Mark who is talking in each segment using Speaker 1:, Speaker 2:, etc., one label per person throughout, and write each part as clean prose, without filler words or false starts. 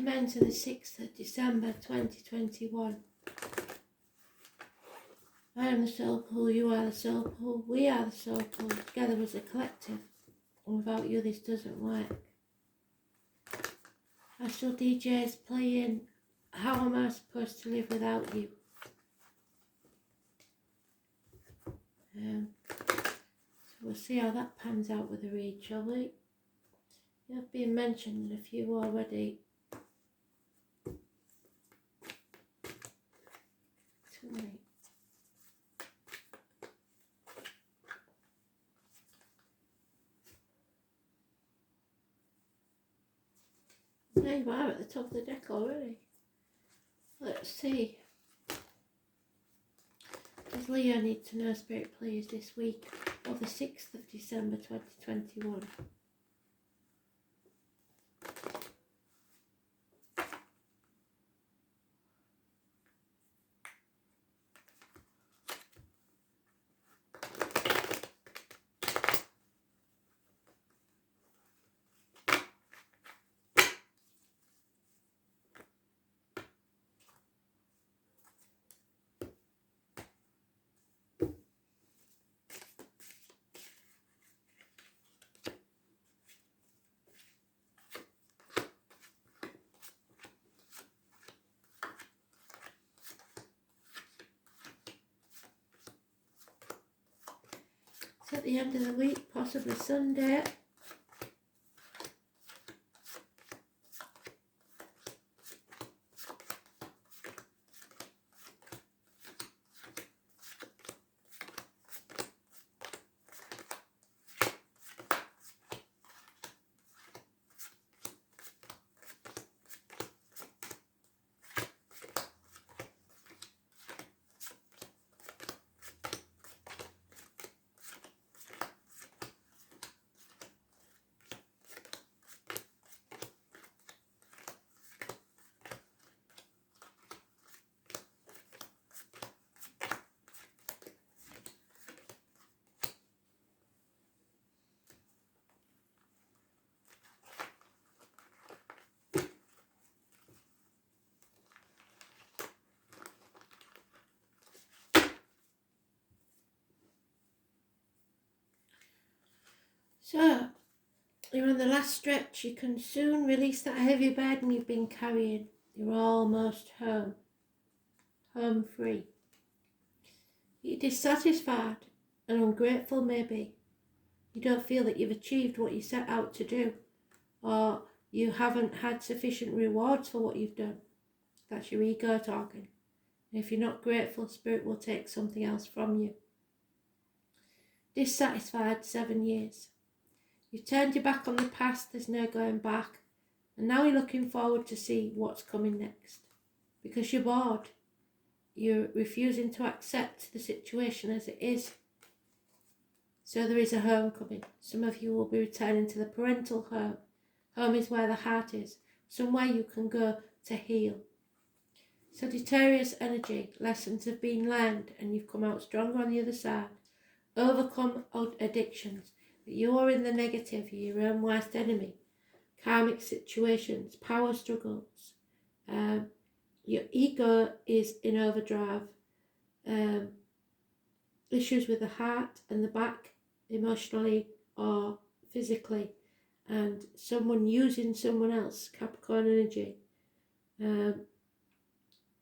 Speaker 1: commencing the 6th of December 2021. I am the soul pool, you are the soul pool, we are the soul pool, together as a collective. And without you this doesn't work. Astral DJs playing How Am I Supposed to Live Without You? So we'll see how that pans out with the read, shall we? You've been mentioned in a few already. Tonight. There you are at the top of the deck already. Let's see. Does Leo need to know Spirit Please this week or the 6th of December 2021? It's at the end of the week, possibly Sunday. So, you're on the last stretch. You can soon release that heavy burden you've been carrying. You're almost home. Home free. You're dissatisfied and ungrateful maybe. You don't feel that you've achieved what you set out to do, or you haven't had sufficient rewards for what you've done. That's your ego talking. And if you're not grateful, Spirit will take something else from you. Dissatisfied 7 years. You've turned your back on the past, there's no going back. And now you're looking forward to see what's coming next. Because you're bored. You're refusing to accept the situation as it is. So there is a homecoming. Some of you will be returning to the parental home. Home is where the heart is. Somewhere you can go to heal. Sagittarius energy. Lessons have been learned and you've come out stronger on the other side. Overcome addictions. But you're in the negative. You're your own worst enemy. Karmic situations. Power struggles. Your ego is in overdrive. Issues with the heart and the back, emotionally or physically, and someone using someone else, Capricorn energy.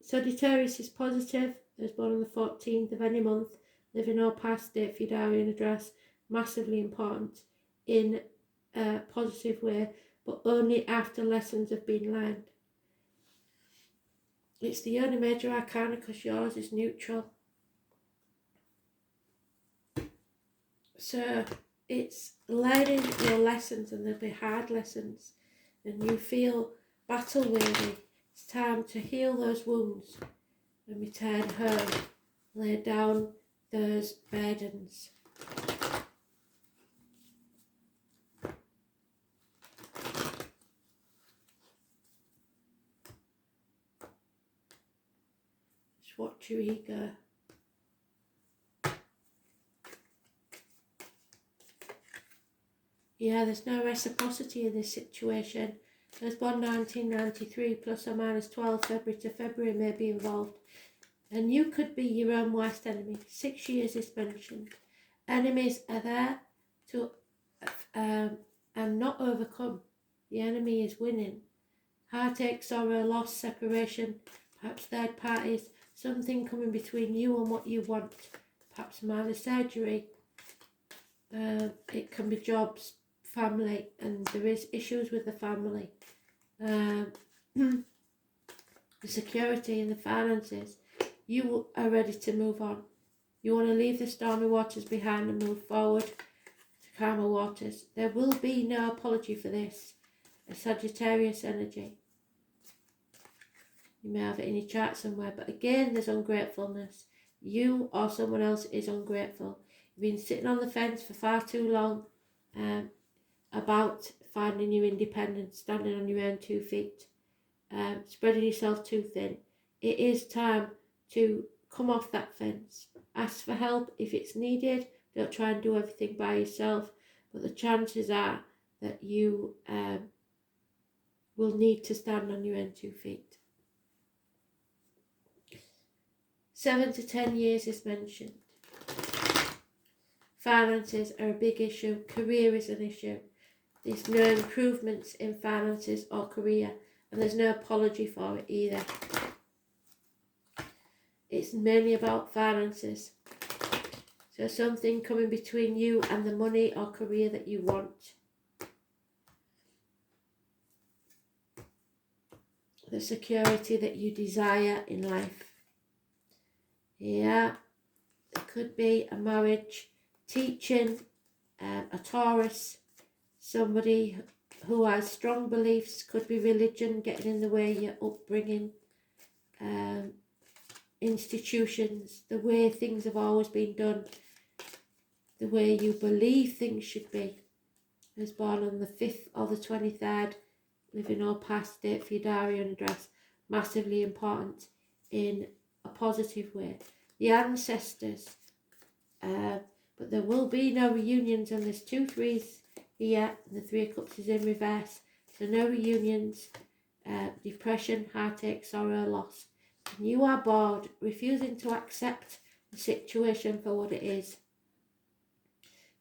Speaker 1: Sagittarius is positive, is born on the 14th of any month, living or past date for your diary and address, massively important in a positive way, but only after lessons have been learned. It's the only major arcana because yours is neutral. So it's learning your lessons, and there'll be hard lessons, and you feel battle weary. It's time to heal those wounds and return home. Lay down those burdens. Just watch your ego. Yeah, there's no reciprocity in this situation. I was born 1993, plus or minus 12 February to February may be involved. And you could be your own worst enemy. 6 years is mentioned. Enemies are there to and not overcome. The enemy is winning. Heartache, sorrow, loss, separation, perhaps third parties, something coming between you and what you want. Perhaps minor surgery. It can be jobs, family, and there is issues with the family. The security and the finances. You are ready to move on. You want to leave the stormy waters behind and move forward to calmer waters. There will be no apology for this. A Sagittarius energy. You may have it in your chart somewhere, but again, there's ungratefulness. You or someone else is ungrateful. You've been sitting on the fence for far too long about finding your independence, standing on your own 2 feet, spreading yourself too thin. It is time to come off that fence. Ask for help if it's needed. Don't try and do everything by yourself, but the chances are that you will need to stand on your own 2 feet. 7 to 10 years is mentioned. Finances are a big issue. Career is an issue. There's no improvements in finances or career, and there's no apology for it either. It's mainly about finances. So something coming between you and the money or career that you want. The security that you desire in life. Yeah, it could be a marriage, teaching, a Taurus, somebody who has strong beliefs, could be religion getting in the way, your upbringing, institutions, the way things have always been done, the way you believe things should be. I was born on the 5th or the 23rd, living or past date for your diary and address, massively important in a positive way. The ancestors, but there will be no reunions, and there's 2 threes here, and the 3 of Cups is in reverse, so no reunions, depression, heartache, sorrow, loss. And you are bored, refusing to accept the situation for what it is.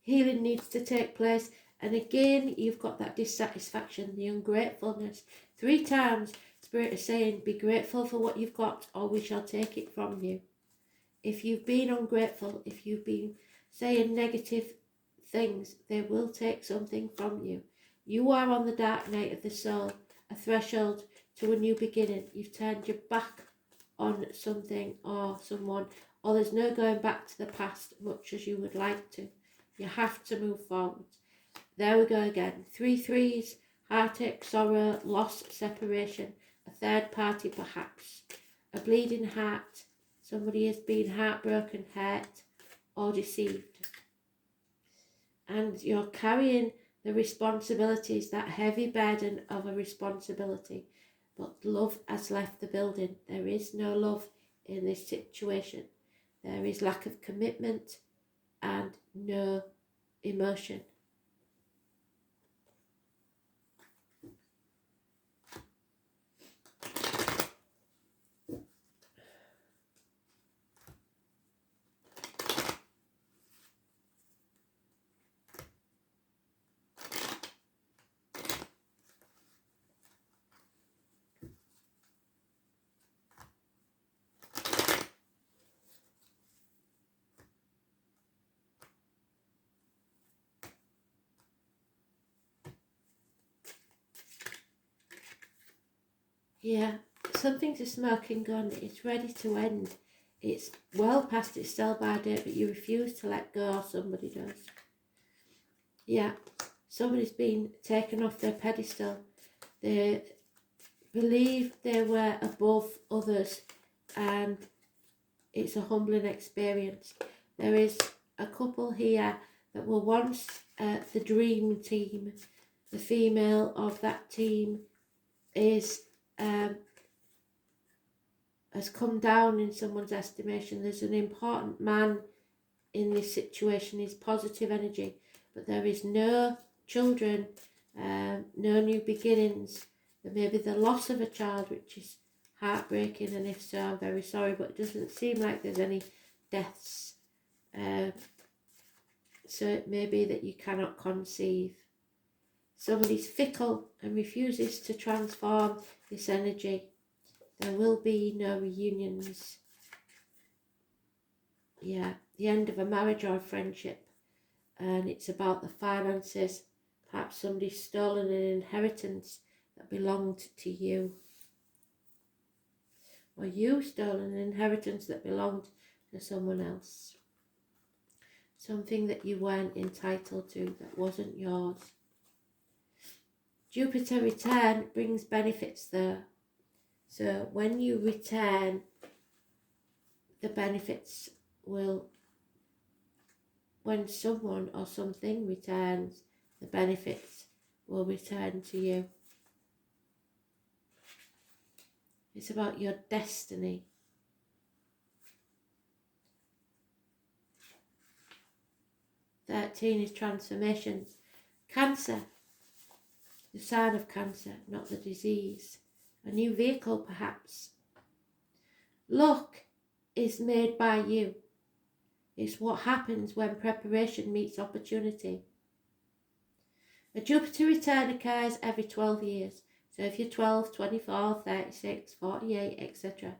Speaker 1: Healing needs to take place, and again you've got that dissatisfaction, the ungratefulness. 3 times Spirit is saying, be grateful for what you've got, or we shall take it from you. If you've been ungrateful, if you've been saying negative things, they will take something from you. You are on the dark night of the soul, a threshold to a new beginning. You've turned your back on something or someone, or there's no going back to the past much as you would like to. You have to move forward. There we go again. 3 threes, heartache, sorrow, loss, separation, a third party perhaps, a bleeding heart. Somebody has been heartbroken, hurt, or deceived. And you're carrying the responsibilities, that heavy burden of a responsibility. But love has left the building. There is no love in this situation. There is lack of commitment and no emotion. Yeah, something's a smoking gun. It's ready to end. It's well past its sell-by date, but you refuse to let go, or somebody does. Yeah, somebody's been taken off their pedestal. They believe they were above others, and it's a humbling experience. There is a couple here that were once the dream team. The female of that team is has come down in someone's estimation. There's an important man in this situation, is positive energy, but there is no children, no new beginnings, There may be the loss of a child, which is heartbreaking, and if so, I'm very sorry, but it doesn't seem like there's any deaths. So it may be that you cannot conceive. Somebody's fickle and refuses to transform this energy. There will be no reunions. Yeah, the end of a marriage or a friendship. And it's about the finances. Perhaps somebody's stolen an inheritance that belonged to you. Or you stolen an inheritance that belonged to someone else. Something that you weren't entitled to, that wasn't yours. Jupiter return brings benefits there. So when you return, the benefits will, when someone or something returns, the benefits will return to you. It's about your destiny. Thirteen is transformations. Cancer. The sign of Cancer, not the disease. A new vehicle, perhaps. Luck is made by you. It's what happens when preparation meets opportunity. A Jupiter return occurs every 12 years. So if you're 12, 24, 36, 48, etc.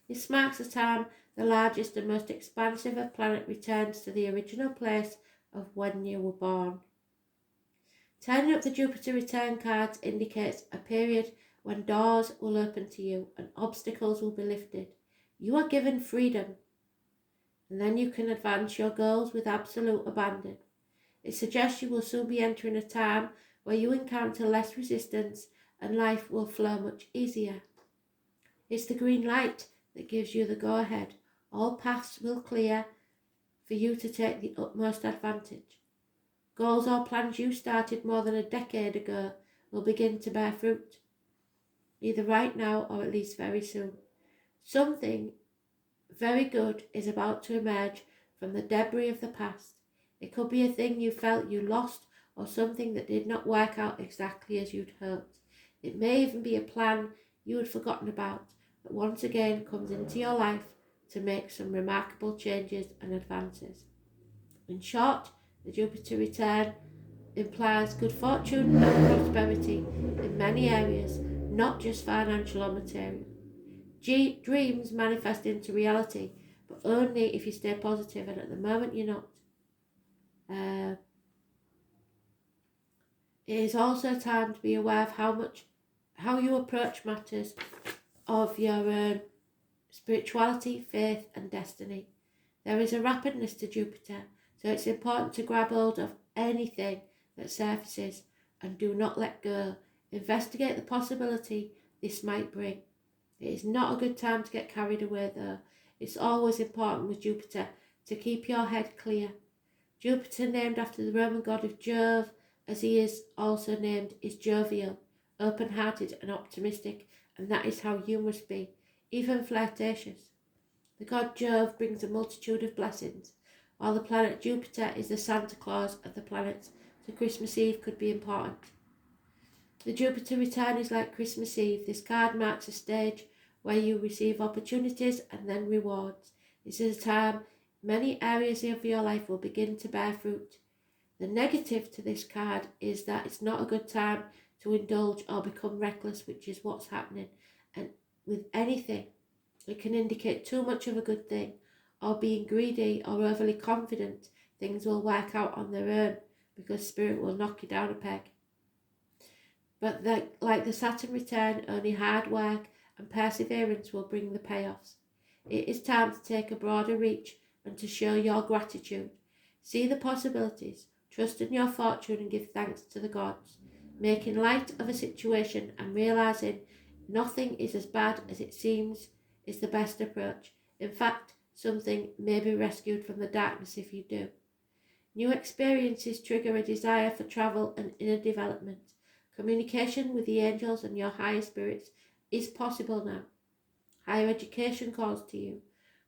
Speaker 1: This marks the time the largest and most expansive of planet returns to the original place of when you were born. Turning up the Jupiter return cards indicates a period when doors will open to you and obstacles will be lifted. You are given freedom, and then you can advance your goals with absolute abandon. It suggests you will soon be entering a time where you encounter less resistance and life will flow much easier. It's the green light that gives you the go-ahead. All paths will clear for you to take the utmost advantage. Goals or plans you started more than a decade ago will begin to bear fruit, either right now or at least very soon. Something very good is about to emerge from the debris of the past. It could be a thing you felt you lost or something that did not work out exactly as you'd hoped. It may even be a plan you had forgotten about that once again comes into your life to make some remarkable changes and advances. In short, the Jupiter return implies good fortune and prosperity in many areas, not just financial or material. Dreams manifest into reality, but only if you stay positive, and at the moment you're not. It is also time to be aware of how you approach matters of your own spirituality, faith and destiny. There is a rapidness to Jupiter, so it's important to grab hold of anything that surfaces and do not let go. Investigate the possibility this might bring. It is not a good time to get carried away though. It's always important with Jupiter to keep your head clear. Jupiter, named after the Roman god of Jove, as he is also named, is jovial, open-hearted and optimistic, and that is how you must be, even flirtatious. The god Jove brings a multitude of blessings, while the planet Jupiter is the Santa Claus of the planets, so Christmas Eve could be important. The Jupiter return is like Christmas Eve. This card marks a stage where you receive opportunities and then rewards. This is a time many areas of your life will begin to bear fruit. The negative to this card is that it's not a good time to indulge or become reckless, which is what's happening. And with anything, it can indicate too much of a good thing, or being greedy or overly confident things will work out on their own because Spirit will knock you down a peg. But like the Saturn return, only hard work and perseverance will bring the payoffs. It is time to take a broader reach and to show your gratitude. See the possibilities, trust in your fortune and give thanks to the gods. Making light of a situation and realising nothing is as bad as it seems is the best approach. In fact, something may be rescued from the darkness if you do. New experiences trigger a desire for travel and inner development. Communication with the angels and your higher spirits is possible now. Higher education calls to you.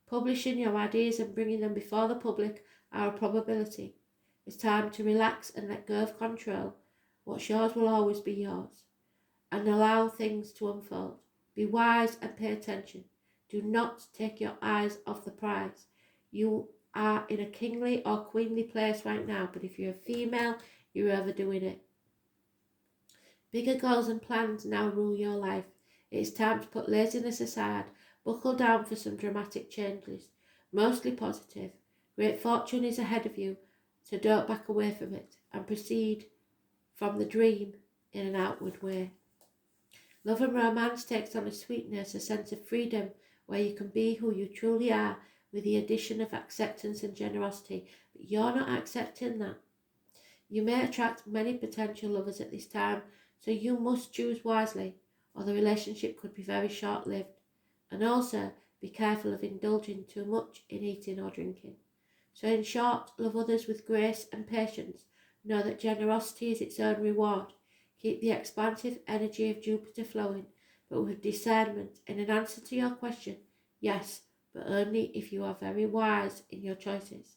Speaker 1: Publishing your ideas and bringing them before the public are a probability. It's time to relax and let go of control. What's yours will always be yours. and allow things to unfold. Be wise and pay attention. Do not take your eyes off the prize. You are in a kingly or queenly place right now, but if you're a female, you're overdoing it. Bigger goals and plans now rule your life. It is time to put laziness aside. Buckle down for some dramatic changes, mostly positive. Great fortune is ahead of you, so don't back away from it and proceed from the dream in an outward way. Love and romance takes on a sweetness, a sense of freedom, where you can be who you truly are with the addition of acceptance and generosity, but you're not accepting that. You may attract many potential lovers at this time, so you must choose wisely, or the relationship could be very short-lived. And also, be careful of indulging too much in eating or drinking. So in short, love others with grace and patience. Know that generosity is its own reward. Keep the expansive energy of Jupiter flowing, but with discernment. In an answer to your question, yes, but only if you are very wise in your choices.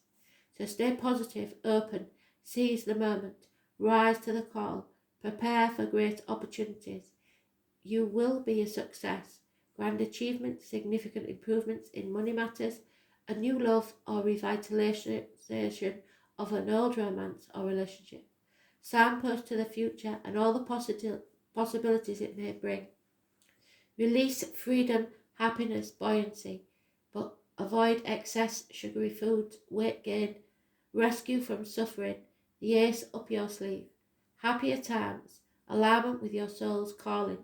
Speaker 1: So stay positive, open, seize the moment, rise to the call, prepare for great opportunities. You will be a success. Grand achievements, significant improvements in money matters, a new love or revitalization of an old romance or relationship. Signpost to the future and all the possibilities it may bring. Release freedom, happiness, buoyancy, but avoid excess sugary foods, weight gain, rescue from suffering, the ace up your sleeve. Happier times, alignment with your soul's calling,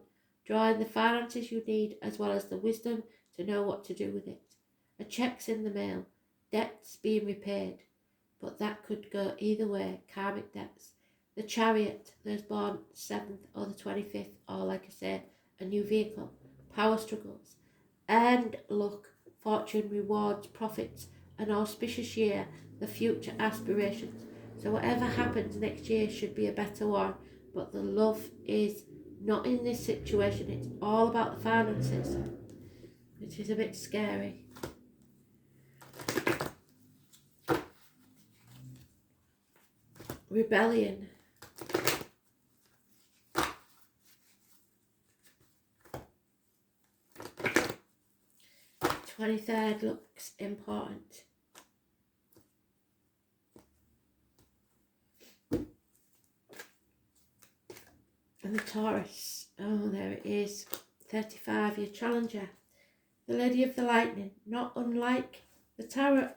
Speaker 1: drawing the finances you need as well as the wisdom to know what to do with it. A check's in the mail, debts being repaid, but that could go either way, karmic debts. The Chariot, those born 7th or the 25th, or like I say, a new vehicle, power struggles, and luck, fortune, rewards, profits, an auspicious year, the future aspirations. So whatever happens next year should be a better one, but the love is not in this situation. It's all about the finances, which is a bit scary. Rebellion. 23rd looks important. And the Taurus, oh there it is, 35, your challenger. The Lady of the Lightning, not unlike the tower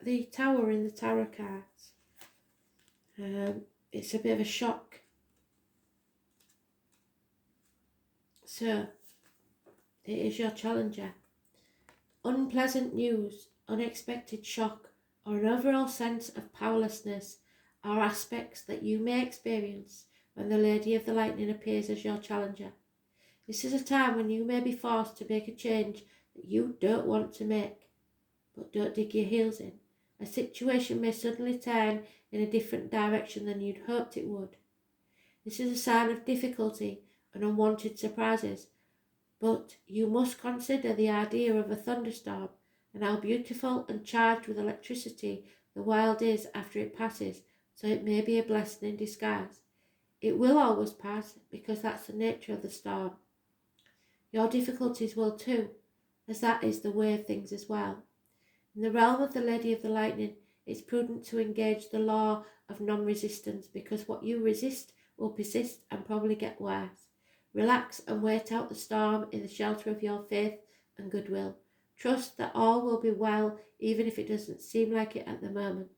Speaker 1: in the tarot cards. It's a bit of a shock. So, it is your challenger. Unpleasant news, unexpected shock, or an overall sense of powerlessness are aspects that you may experience when the Lady of the Lightning appears as your challenger. This is a time when you may be forced to make a change that you don't want to make, but don't dig your heels in. A situation may suddenly turn in a different direction than you'd hoped it would. This is a sign of difficulty and unwanted surprises, but you must consider the idea of a thunderstorm and how beautiful and charged with electricity the world is after it passes, so it may be a blessing in disguise. It will always pass because that's the nature of the storm. Your difficulties will too, as that is the way of things as well. In the realm of the Lady of the Lightning, it's prudent to engage the law of non-resistance because what you resist will persist and probably get worse. Relax and wait out the storm in the shelter of your faith and goodwill. Trust that all will be well even if it doesn't seem like it at the moment,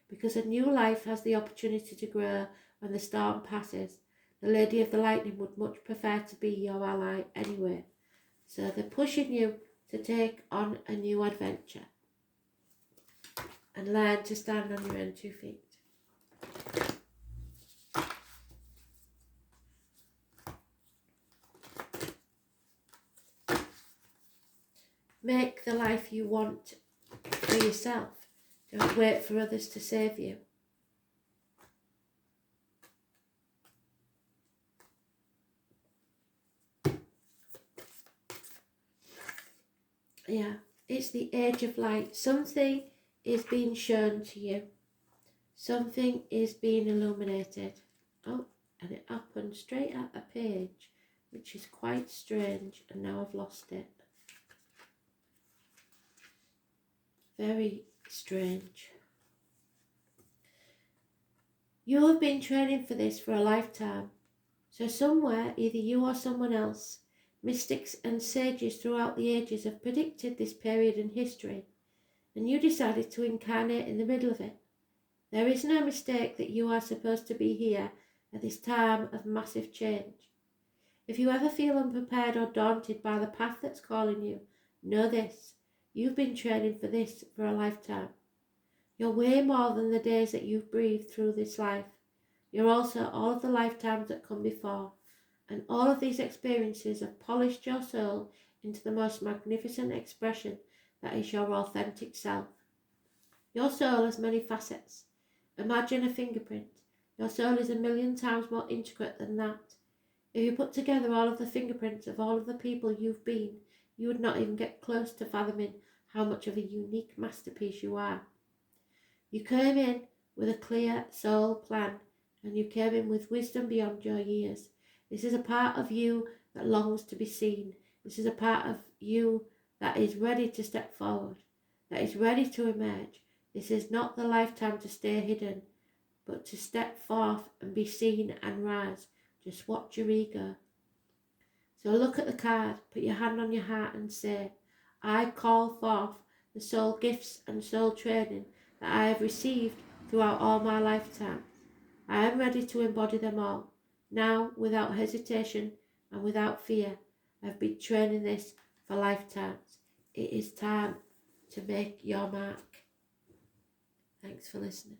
Speaker 1: because a new life has the opportunity to grow when the storm passes. The Lady of the Lightning would much prefer to be your ally anyway, so they're pushing you to take on a new adventure and learn to stand on your own 2 feet. Make the life you want for yourself. Don't wait for others to save you. Yeah, it's the age of light. Something is being shown to you. Something is being illuminated. Oh, and it happened straight at the page which is quite strange, and now I've lost it. Very strange. You have been training for this for a lifetime. So somewhere, either you or someone else, mystics and sages throughout the ages have predicted this period in history, and you decided to incarnate in the middle of it. There is no mistake that you are supposed to be here at this time of massive change. If you ever feel unprepared or daunted by the path that's calling you, know this: you've been training for this for a lifetime. You're way more than the days that you've breathed through this life. You're also all of the lifetimes that come before, and all of these experiences have polished your soul into the most magnificent expression that is your authentic self. Your soul has many facets. Imagine a fingerprint. Your soul is 1,000,000 times more intricate than that. If you put together all of the fingerprints of all of the people you've been, you would not even get close to fathoming how much of a unique masterpiece you are. You came in with a clear soul plan, and you came in with wisdom beyond your years. This is a part of you that longs to be seen. This is a part of you that is ready to step forward, that is ready to emerge. This is not the lifetime to stay hidden, but to step forth and be seen and rise. Just watch your ego. So look at the card, put your hand on your heart and say, I call forth the soul gifts and soul training that I have received throughout all my lifetimes. I am ready to embody them all. Now, without hesitation and without fear, I've been training this for lifetimes. It is time to make your mark. Thanks for listening.